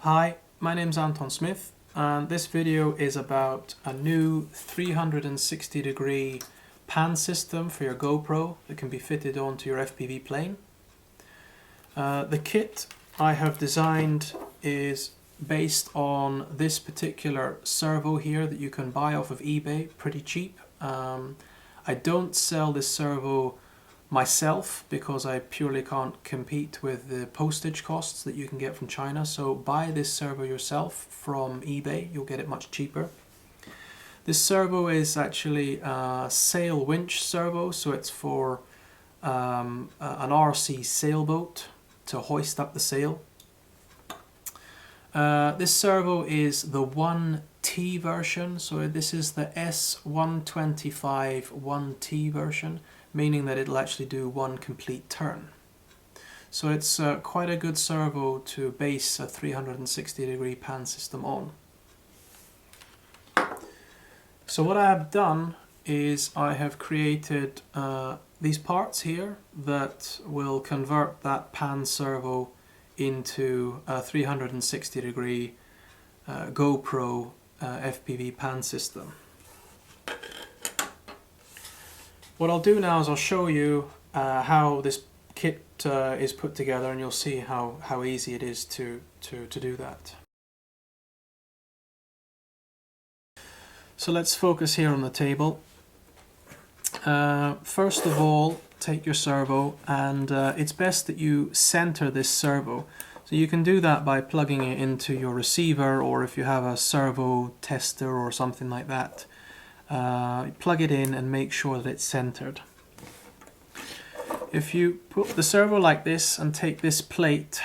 Hi, my name's Anton Smith and this video is about a new 360-degree pan system for your GoPro that can be fitted onto your FPV plane. The kit I have designed is based on this particular servo here that you can buy off of eBay pretty cheap. I don't sell this servo myself because I purely can't compete with the postage costs that you can get from China, so buy this servo yourself from eBay, you'll get it much cheaper. This servo is actually a sail winch servo, so it's for an RC sailboat to hoist up the sail. This servo is the 1T version, so this is the S125 1T version, meaning that it'll actually do one complete turn. So it's quite a good servo to base a 360-degree pan system on. So what I have done is I have created these parts here that will convert that pan servo into a 360-degree GoPro FPV pan system. What I'll do now is I'll show you how this kit is put together, and you'll see how easy it is to do that. So let's focus here on the table. First of all, take your servo, and it's best that you center this servo. So you can do that by plugging it into your receiver, or if you have a servo tester or something like that. Plug it in and make sure that it's centered. If you put the servo like this and take this plate,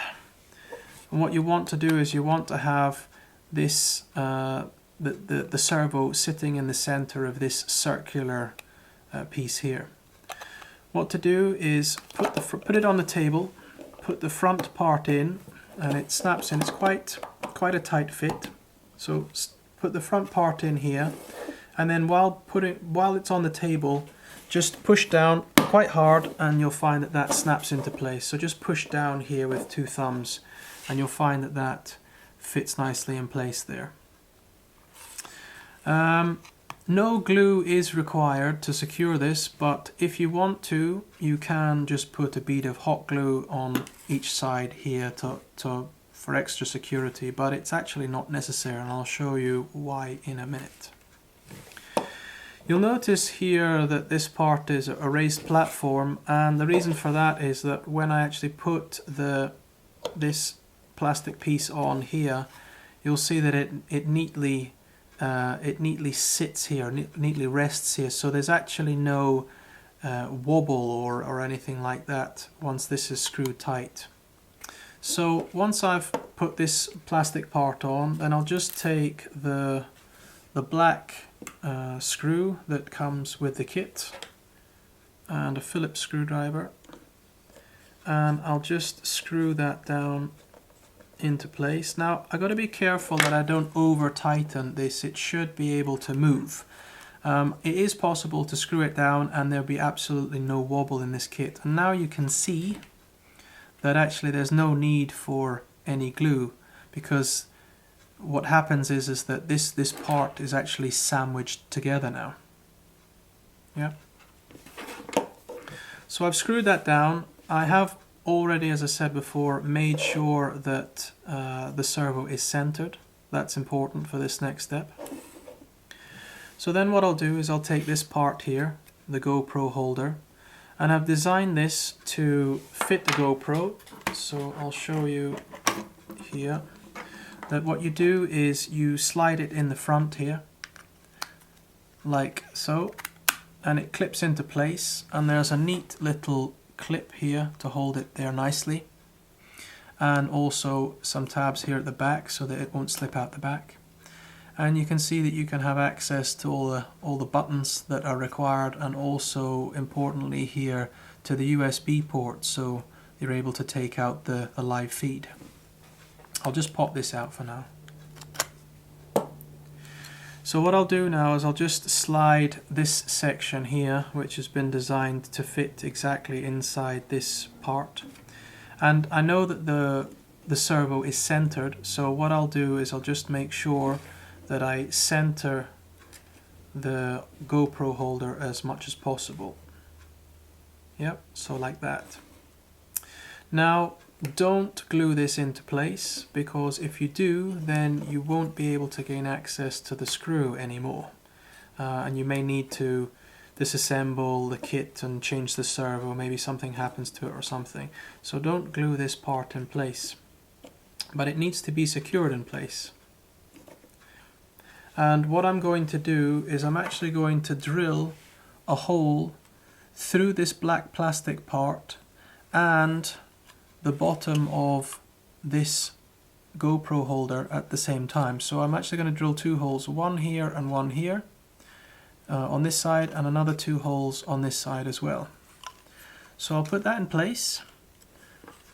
and what you want to do is you want to have this the servo sitting in the center of this circular piece here. What to do is put it on the table, put the front part in, and it snaps in. It's quite a tight fit. So put the front part in here. And then while it's on the table, just push down quite hard and you'll find that that snaps into place. So just push down here with two thumbs and you'll find that that fits nicely in place there. No glue is required to secure this, but if you want to, you can just put a bead of hot glue on each side here for extra security, but it's actually not necessary, and I'll show you why in a minute. You'll notice here that this part is a raised platform, and the reason for that is that when I actually put this plastic piece on here, you'll see that it neatly sits here, neatly rests here, so there's actually no wobble or anything like that once this is screwed tight. So once I've put this plastic part on, then I'll just take the black screw that comes with the kit and a Phillips screwdriver, and I'll just screw that down into place. Now I've got to be careful that I don't over tighten this. It should be able to move. It is possible to screw it down and there'll be absolutely no wobble in this kit. And now you can see that actually there's no need for any glue, because what happens is that this part is actually sandwiched together now. Yeah. So I've screwed that down. I have already, as I said before, made sure that the servo is centered. That's important for this next step. So then what I'll do is I'll take this part here, the GoPro holder, and I've designed this to fit the GoPro. So I'll show you here that what you do is you slide it in the front here, like so, and it clips into place, and there's a neat little clip here to hold it there nicely, and also some tabs here at the back so that it won't slip out the back. And you can see that you can have access to all the buttons that are required, and also importantly here to the USB port, so you're able to take out the live feed. I'll just pop this out for now. So what I'll do now is I'll just slide this section here, which has been designed to fit exactly inside this part. And I know that the servo is centered. So what I'll do is I'll just make sure that I center the GoPro holder as much as possible. Yep, so like that. Now don't glue this into place, because if you do, then you won't be able to gain access to the screw anymore, and you may need to disassemble the kit and change the servo. Maybe something happens to it or something. So don't glue this part in place, but it needs to be secured in place. And what I'm going to do is I'm actually going to drill a hole through this black plastic part and the bottom of this GoPro holder at the same time. So I'm actually going to drill two holes, one here and one here on this side, and another two holes on this side as well. So I'll put that in place,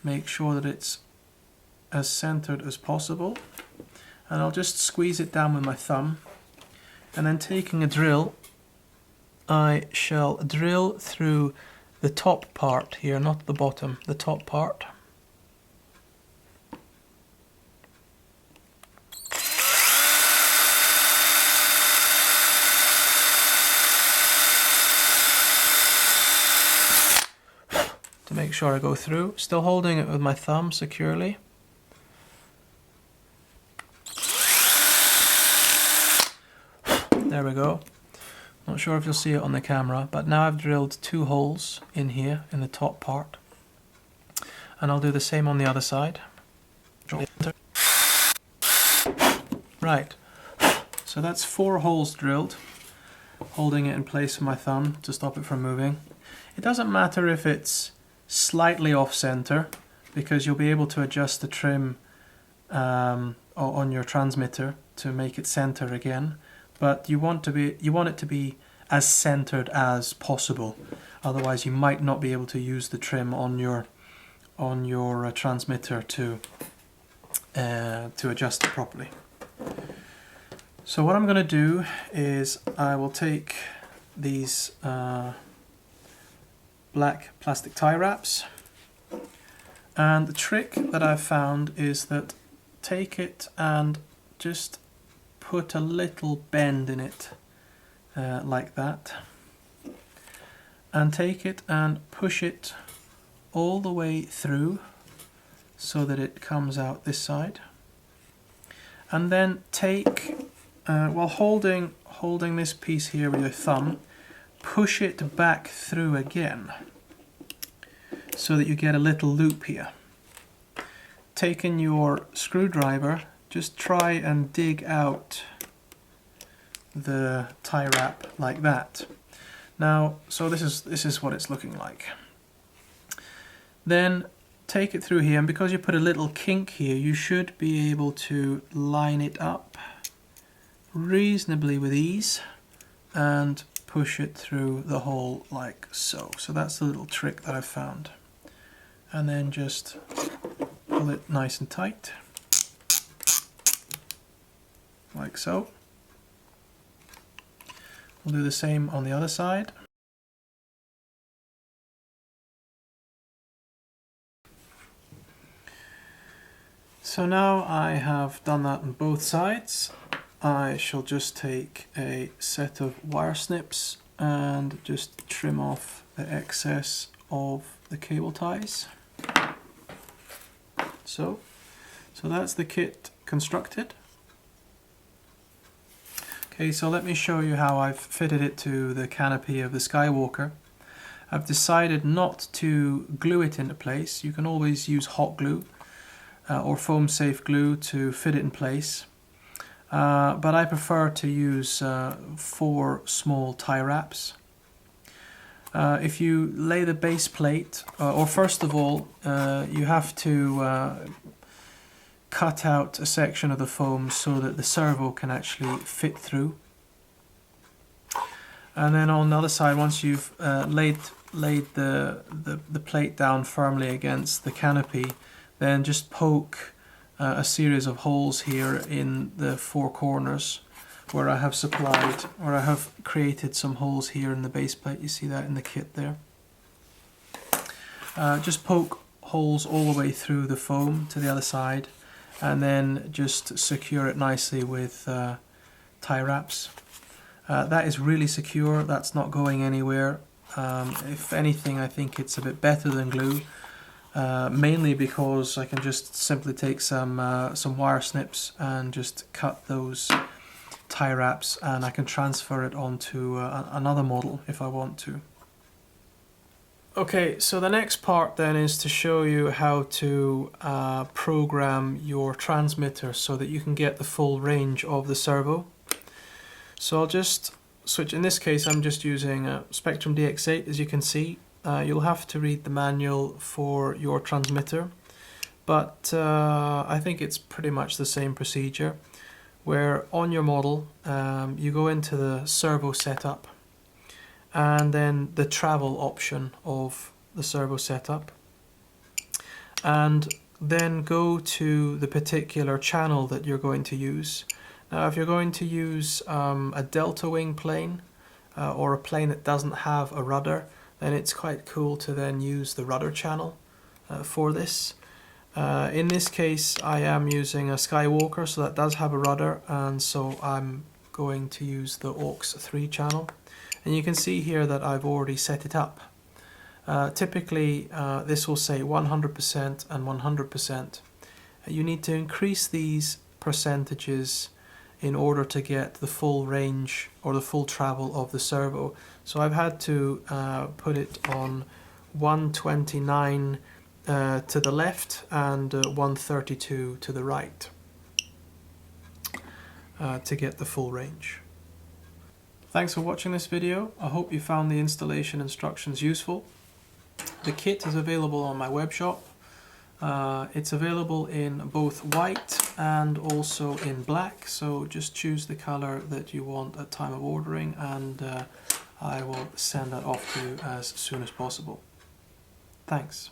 make sure that it's as centered as possible, and I'll just squeeze it down with my thumb, and then taking a drill I shall drill through the top part here, not the bottom, the top part. To make sure I go through, still holding it with my thumb securely. There we go. Not sure if you'll see it on the camera, but now I've drilled two holes in here in the top part, and I'll do the same on the other side. Right, so that's 4 holes drilled, holding it in place with my thumb to stop it from moving. It doesn't matter if it's slightly off center, because you'll be able to adjust the trim on your transmitter to make it center again. But you want it to be as centered as possible. Otherwise, you might not be able to use the trim on your transmitter to adjust it properly. So what I'm going to do is I will take these black plastic tie wraps, and the trick that I've found is that take it and just put a little bend in it like that, and take it and push it all the way through so that it comes out this side, and then take while holding this piece here with your thumb, push it back through again so that you get a little loop here. Taking your screwdriver, just try and dig out the tie wrap like that. Now, so this is what it's looking like. Then take it through here, and because you put a little kink here, you should be able to line it up reasonably with ease and push it through the hole like so. So that's the little trick that I've found. And then just pull it nice and tight, like so. We'll do the same on the other side. So now I have done that on both sides. I shall just take a set of wire snips and just trim off the excess of the cable ties. So that's the kit constructed. Okay, so let me show you how I've fitted it to the canopy of the Skywalker. I've decided not to glue it into place. You can always use hot glue or foam safe glue to fit it in place. But I prefer to use 4 small tie wraps. If you lay the base plate, or first of all, you have to cut out a section of the foam so that the servo can actually fit through. And then on the other side, once you've laid the plate down firmly against the canopy, then just poke a series of holes here in the 4 corners where I have created some holes here in the base plate. You see that in the kit there. Just poke holes all the way through the foam to the other side, and then just secure it nicely with tie wraps. That is really secure, that's not going anywhere. If anything, I think it's a bit better than glue, mainly because I can just simply take some wire snips and just cut those tie wraps, and I can transfer it onto another model if I want to. Okay, so the next part then is to show you how to program your transmitter so that you can get the full range of the servo. So I'll just switch. In this case I'm just using a Spectrum DX8, as you can see. You'll have to read the manual for your transmitter, but I think it's pretty much the same procedure, where on your model you go into the servo setup and then the travel option of the servo setup, and then go to the particular channel that you're going to use. Now if you're going to use a delta wing plane or a plane that doesn't have a rudder, then it's quite cool to then use the rudder channel for this. In this case I am using a Skywalker, so that does have a rudder, and so I'm going to use the AUX 3 channel. And you can see here that I've already set it up. Typically this will say 100% and 100%. You need to increase these percentages in order to get the full range or the full travel of the servo. So I've had to put it on 129 to the left and 132 to the right to get the full range. Thanks for watching this video. I hope you found the installation instructions useful. The kit is available on my web shop. It's available in both white and also in black, so just choose the color that you want at time of ordering, and I will send that off to you as soon as possible. Thanks.